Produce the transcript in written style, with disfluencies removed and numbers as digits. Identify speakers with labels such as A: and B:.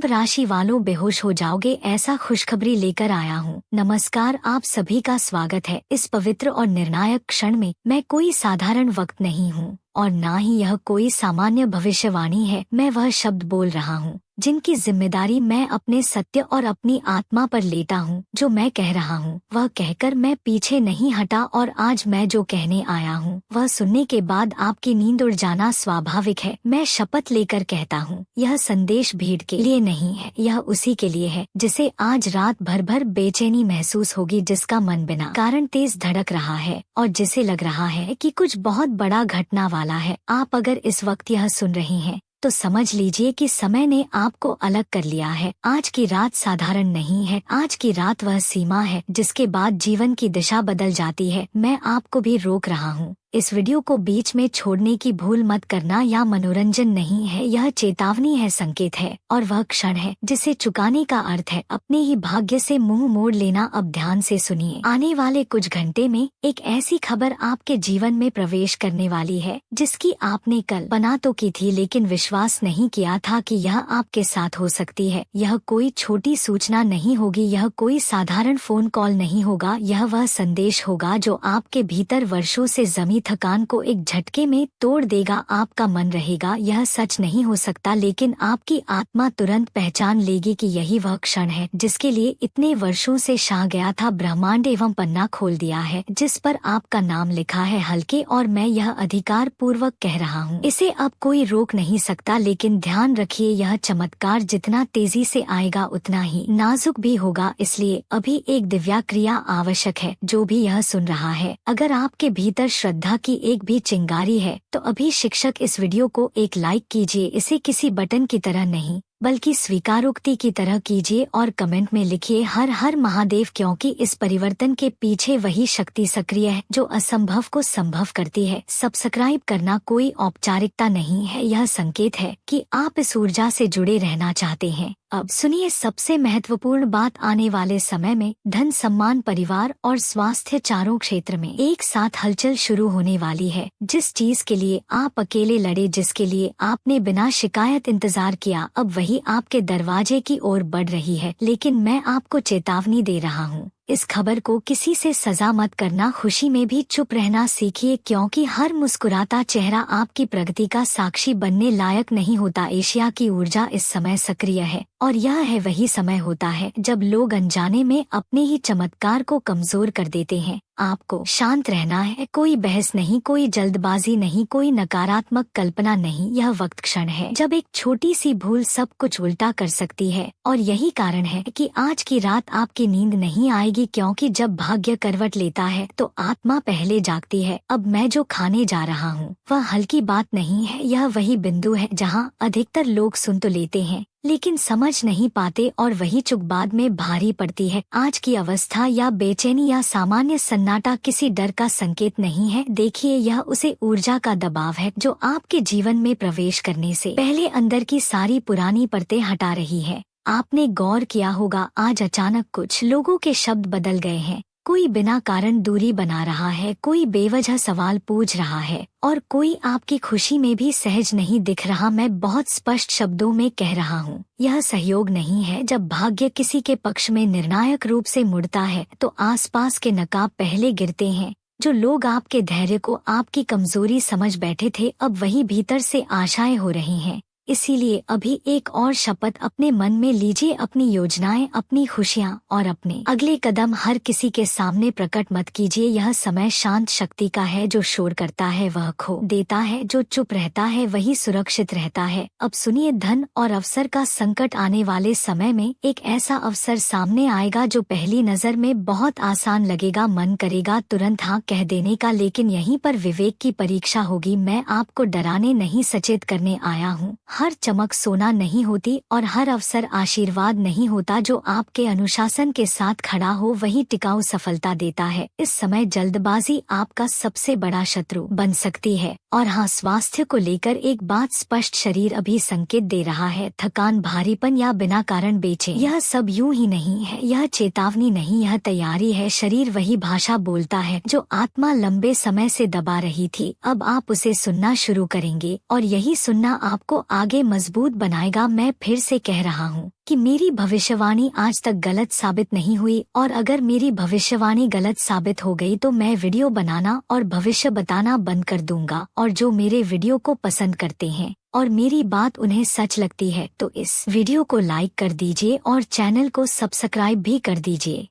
A: कुंभ राशि वालों, बेहोश हो जाओगे ऐसा खुशखबरी लेकर आया हूँ। नमस्कार, आप सभी का स्वागत है इस पवित्र और निर्णायक क्षण में। मैं कोई साधारण वक्त नहीं हूँ और ना ही यह कोई सामान्य भविष्यवाणी है। मैं वह शब्द बोल रहा हूँ जिनकी जिम्मेदारी मैं अपने सत्य और अपनी आत्मा पर लेता हूँ। जो मैं कह रहा हूँ वह कहकर मैं पीछे नहीं हटा, और आज मैं जो कहने आया हूँ वह सुनने के बाद आपकी नींद उड़ जाना स्वाभाविक है। मैं शपथ लेकर कहता हूँ, यह संदेश भीड़ के लिए नहीं है, यह उसी के लिए है जिसे आज रात भर बेचैनी महसूस होगी, जिसका मन बिना कारण तेज धड़क रहा है और जिसे लग रहा है कि कुछ बहुत बड़ा घटना वाला है। आप अगर इस वक्त यह सुन रही हैं तो समझ लीजिए कि समय ने आपको अलग कर लिया है। आज की रात साधारण नहीं है। आज की रात वह सीमा है जिसके बाद जीवन की दिशा बदल जाती है। मैं आपको भी रोक रहा हूँ, इस वीडियो को बीच में छोड़ने की भूल मत करना। यह मनोरंजन नहीं है, यह चेतावनी है, संकेत है, और वह क्षण है जिसे चुकाने का अर्थ है अपने ही भाग्य से मुंह मोड़ लेना। अब ध्यान से सुनिए, आने वाले कुछ घंटे में एक ऐसी खबर आपके जीवन में प्रवेश करने वाली है जिसकी आपने कल्पना तो की थी लेकिन विश्वास नहीं किया था कि यह आपके साथ हो सकती है। यह कोई छोटी सूचना नहीं होगी, यह कोई साधारण फोन कॉल नहीं होगा, यह वह संदेश होगा जो आपके भीतर वर्षों से जमी थकान को एक झटके में तोड़ देगा। आपका मन रहेगा यह सच नहीं हो सकता, लेकिन आपकी आत्मा तुरंत पहचान लेगी कि यही वह क्षण है जिसके लिए इतने वर्षों से शाह गया था। ब्रह्मांड एवं पन्ना खोल दिया है जिस पर आपका नाम लिखा है हल्के, और मैं यह अधिकार पूर्वक कह रहा हूँ, इसे अब कोई रोक नहीं सकता। लेकिन ध्यान रखिए, यह चमत्कार जितना तेजी से आएगा उतना ही नाजुक भी होगा, इसलिए अभी एक दिव्या क्रिया आवश्यक है। जो भी यह सुन रहा है, अगर आपके भीतर श्रद्धा की एक भी चिंगारी है तो अभी शिक्षक इस वीडियो को एक लाइक कीजिए। इसे किसी बटन की तरह नहीं बल्कि स्वीकारोक्ति की तरह कीजिए और कमेंट में लिखिए हर हर महादेव, क्योंकि इस परिवर्तन के पीछे वही शक्ति सक्रिय है जो असंभव को संभव करती है। सब्सक्राइब करना कोई औपचारिकता नहीं है, यह संकेत है कि आप इस ऊर्जा से जुड़े रहना चाहते हैं। अब सुनिए सबसे महत्वपूर्ण बात, आने वाले समय में धन, सम्मान, परिवार और स्वास्थ्य चारों क्षेत्र में एक साथ हलचल शुरू होने वाली है। जिस चीज के लिए आप अकेले लड़े, जिसके लिए आपने बिना शिकायत इंतजार किया, अब वही आपके दरवाजे की ओर बढ़ रही है। लेकिन मैं आपको चेतावनी दे रहा हूँ, इस खबर को किसी से सजा मत करना। खुशी में भी चुप रहना सीखिए, क्योंकि हर मुस्कुराता चेहरा आपकी प्रगति का साक्षी बनने लायक नहीं होता। एशिया की ऊर्जा इस समय सक्रिय है और यह है वही समय होता है जब लोग अनजाने में अपने ही चमत्कार को कमजोर कर देते हैं। आपको शांत रहना है, कोई बहस नहीं, कोई जल्दबाजी नहीं, कोई नकारात्मक कल्पना नहीं। यह वक्त क्षण है जब एक छोटी सी भूल सब कुछ उल्टा कर सकती है, और यही कारण है कि आज की रात आपकी नींद नहीं आएगी, क्योंकि जब भाग्य करवट लेता है तो आत्मा पहले जागती है। अब मैं जो खाने जा रहा हूँ वह हल्की बात नहीं है, यह वही बिंदु है जहाँ अधिकतर लोग सुन तो लेते हैं लेकिन समझ नहीं पाते, और वही चुक बाद में भारी पड़ती है। आज की अवस्था या बेचैनी या सामान्य सन्नाटा किसी डर का संकेत नहीं है। देखिए, यह उसे ऊर्जा का दबाव है जो आपके जीवन में प्रवेश करने से पहले अंदर की सारी पुरानी परतें हटा रही है। आपने गौर किया होगा, आज अचानक कुछ लोगों के शब्द बदल गए हैं। कोई बिना कारण दूरी बना रहा है, कोई बेवजह सवाल पूछ रहा है, और कोई आपकी खुशी में भी सहज नहीं दिख रहा। मैं बहुत स्पष्ट शब्दों में कह रहा हूँ, यह सहयोग नहीं है। जब भाग्य किसी के पक्ष में निर्णायक रूप से मुड़ता है तो आसपास के नकाब पहले गिरते हैं। जो लोग आपके धैर्य को आपकी कमजोरी समझ बैठे थे, अब वही भीतर से आशाएं हो रही हैं। इसीलिए अभी एक और शपथ अपने मन में लीजिए, अपनी योजनाएं, अपनी खुशियां और अपने अगले कदम हर किसी के सामने प्रकट मत कीजिए। यह समय शांत शक्ति का है, जो शोर करता है वह खो देता है, जो चुप रहता है वही सुरक्षित रहता है। अब सुनिए, धन और अवसर का संकट आने वाले समय में एक ऐसा अवसर सामने आएगा जो पहली नजर में बहुत आसान लगेगा। मन करेगा तुरंत हाँ कह देने का, लेकिन यहीं पर विवेक की परीक्षा होगी। मैं आपको डराने नहीं, सचेत करने आया हूँ। हर चमक सोना नहीं होती और हर अवसर आशीर्वाद नहीं होता। जो आपके अनुशासन के साथ खड़ा हो वही टिकाऊ सफलता देता है। इस समय जल्दबाजी आपका सबसे बड़ा शत्रु बन सकती है। और हाँ, स्वास्थ्य को लेकर एक बात स्पष्ट, शरीर अभी संकेत दे रहा है। थकान, भारीपन या बिना कारण बेचैन, यह सब यूं ही नहीं है। यह चेतावनी नहीं, यह तैयारी है। शरीर वही भाषा बोलता है जो आत्मा लंबे समय से दबा रही थी। अब आप उसे सुनना शुरू करेंगे, और यही सुनना आपको आगे मजबूत बनाएगा। मैं फिर से कह रहा हूँ कि मेरी भविष्यवाणी आज तक गलत साबित नहीं हुई, और अगर मेरी भविष्यवाणी गलत साबित हो गई तो मैं वीडियो बनाना और भविष्य बताना बंद कर दूंगा। और जो मेरे वीडियो को पसंद करते हैं और मेरी बात उन्हें सच लगती है तो इस वीडियो को लाइक कर दीजिए और चैनल को सब्सक्राइब भी कर दीजिए।